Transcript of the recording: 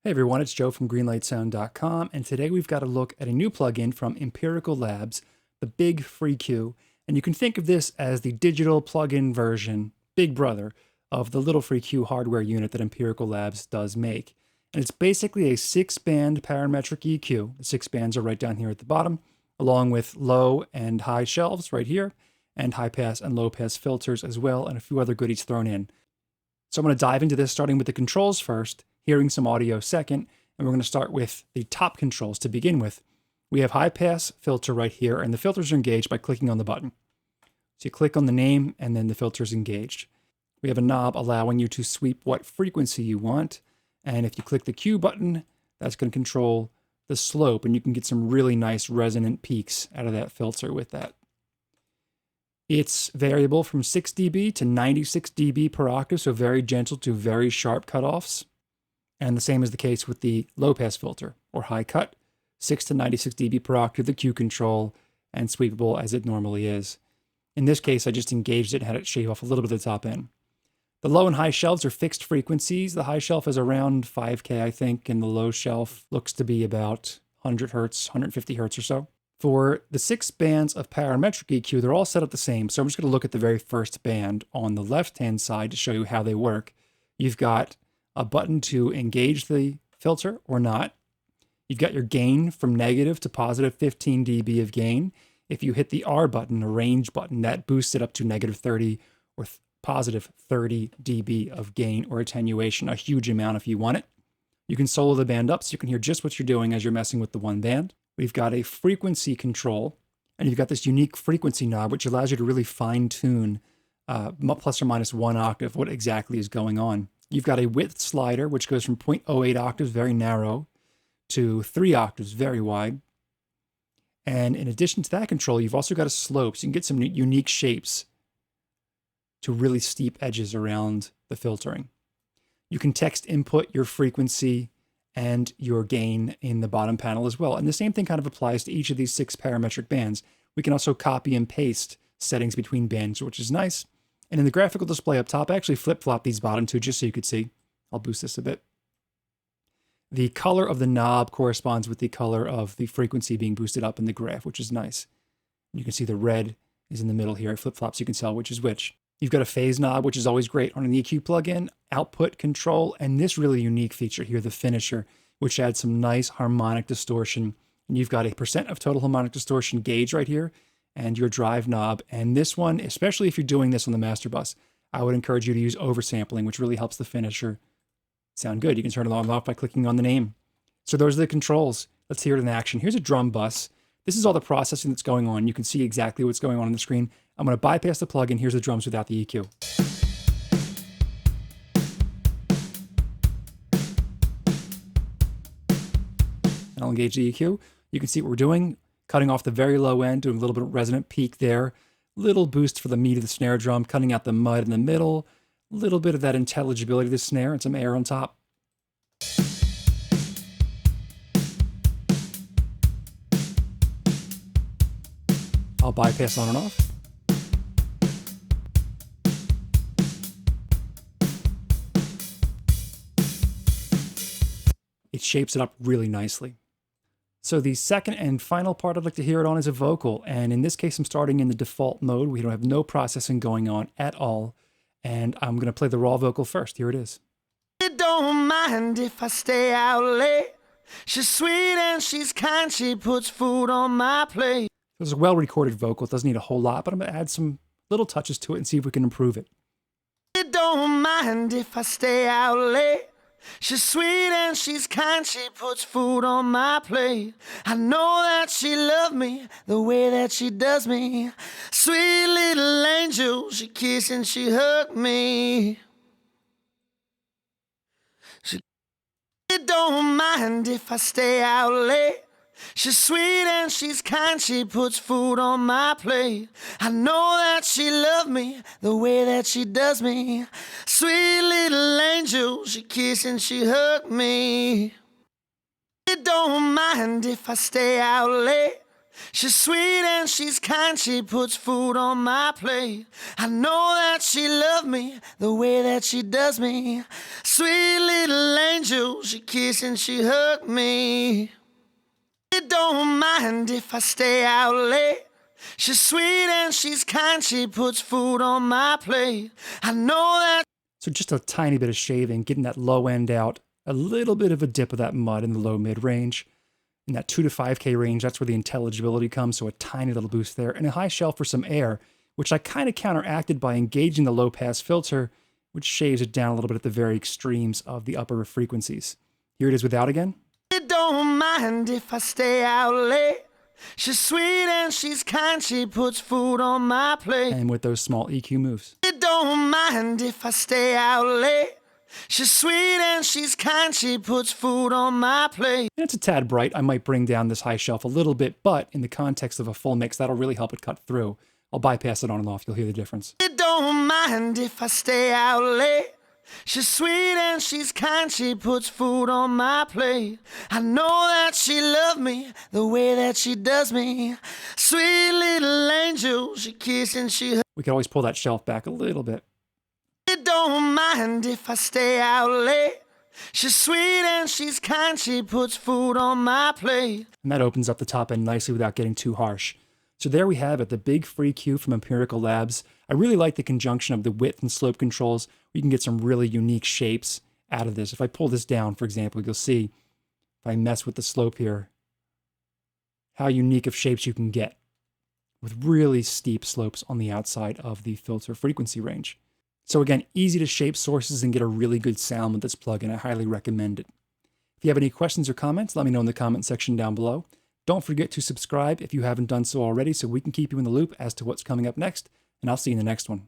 Hey everyone, it's Joe from greenlightsound.com, and today we've got a look at a new plugin from Empirical Labs, the BIG FrEQ. And you can think of this as the digital plugin version, big brother, of the Lil FrEQ hardware unit that Empirical Labs does make. And it's basically a 6-band parametric EQ. The 6 bands are right down here at the bottom, along with low and high shelves right here, and high pass and low pass filters as well, and a few other goodies thrown in. So I'm going to dive into this starting with the controls first, hearing some audio second, and we're going to start with the top controls to begin with. We have high pass filter right here, and the filters are engaged by clicking on the button. So you click on the name, and then the filter is engaged. We have a knob allowing you to sweep what frequency you want, and if you click the Q button, that's going to control the slope, and you can get some really nice resonant peaks out of that filter with that. It's variable from 6 dB to 96 dB per octave, so very gentle to very sharp cutoffs. And the same is the case with the low pass filter, or high cut, 6 to 96 dB per octave, the Q control, and sweepable as it normally is. In this case, I just engaged it and had it shave off a little bit of the top end. The low and high shelves are fixed frequencies. The high shelf is around 5K, I think, and the low shelf looks to be about 100 Hertz, 150 Hertz or so. For the 6 bands of parametric EQ, they're all set up the same. So I'm just going to look at the very first band on the left-hand side to show you how they work. You've got a button to engage the filter or not. You've got your gain from negative to positive 15 dB of gain. If you hit the R button, a range button, that boosts it up to negative 30 or positive 30 dB of gain or attenuation, a huge amount if you want it. You can solo the band up so you can hear just what you're doing as you're messing with the one band. We've got a frequency control, and you've got this unique frequency knob, which allows you to really fine-tune plus or minus 1 octave what exactly is going on. You've got a width slider, which goes from 0.08 octaves, very narrow, to 3 octaves, very wide. And in addition to that control, you've also got a slope, so you can get some unique shapes to really steep edges around the filtering. You can text input your frequency and your gain in the bottom panel as well. And the same thing kind of applies to each of these 6 parametric bands. We can also copy and paste settings between bands, which is nice. And in the graphical display up top, I actually flip-flop these bottom two just so you could see. I'll boost this a bit. The color of the knob corresponds with the color of the frequency being boosted up in the graph, which is nice. You can see the red is in the middle here. It flip-flops, you can tell which is which. You've got a phase knob, which is always great on an EQ plugin, output control, and this really unique feature here, the finisher, which adds some nice harmonic distortion. And you've got a % of total harmonic distortion gauge right here, and your drive knob. And this one, especially if you're doing this on the master bus, I would encourage you to use oversampling, which really helps the finisher sound good. You can turn it on and off by clicking on the name. So those are the controls. Let's hear it in action. Here's a drum bus. This is all the processing that's going on. You can see exactly what's going on the screen. I'm going to bypass the plugin. Here's the drums without the EQ. And I'll engage the EQ. You can see what we're doing. Cutting off the very low end, doing a little bit of resonant peak there. Little boost for the meat of the snare drum, cutting out the mud in the middle. A little bit of that intelligibility of the snare and some air on top. I'll bypass on and off. It shapes it up really nicely. So the second and final part I'd like to hear it on is a vocal. And in this case, I'm starting in the default mode. We don't have no processing going on at all. And I'm going to play the raw vocal first. Here it is. It don't mind if I stay out late. She's sweet and she's kind. She puts food on my plate. This is a well-recorded vocal. It doesn't need a whole lot, but I'm going to add some little touches to it and see if we can improve it. It don't mind if I stay out late. She's sweet and she's kind, she puts food on my plate. I know that she loves me the way that she does me. Sweet little angel, she kissed and she hugged me. It don't mind if I stay out late. She's sweet and she's kind, she puts food on my plate. I know that she loves me the way that she does me. Sweet little angel, she kissed and she hugged me. It don't mind if I stay out late. She's sweet and she's kind, she puts food on my plate. I know that she loves me the way that she does me. Sweet little angel, she kisses and she hugs me. She don't mind if I stay out late. She's sweet and she's kind, she puts food on my plate. I know that. So just a tiny bit of shaving, getting that low end out, a little bit of a dip of that mud in the low mid range. In that 2 to 5K range, that's where the intelligibility comes, so a tiny little boost there. And a high shelf for some air, which I kind of counteracted by engaging the low pass filter, which shaves it down a little bit at the very extremes of the upper frequencies. Here it is without again. She don't mind if I stay out late. She's sweet and she's kind, she puts food on my plate. And with those small EQ moves. She don't mind if I stay out late. She's sweet and she's kind, she puts food on my plate. And it's a tad bright. I might bring down this high shelf a little bit, but in the context of a full mix, that'll really help it cut through. I'll bypass it on and off. You'll hear the difference. She don't mind if I stay out late. She's sweet and she's kind, she puts food on my plate. I know that she loves me the way that she does me. Sweet little angel, she kisses and she hugs. We can always pull that shelf back a little bit. She don't mind if I stay out late. She's sweet and she's kind, she puts food on my plate. And that opens up the top end nicely without getting too harsh. So there we have it, the BIG FrEQ from Empirical Labs. I really like the conjunction of the width and slope controls. You can get some really unique shapes out of this. If I pull this down, for example, you'll see if I mess with the slope here, how unique of shapes you can get with really steep slopes on the outside of the filter frequency range. So again, easy to shape sources and get a really good sound with this plugin. I highly recommend it. If you have any questions or comments, let me know in the comment section down below. Don't forget to subscribe if you haven't done so already so we can keep you in the loop as to what's coming up next, and I'll see you in the next one.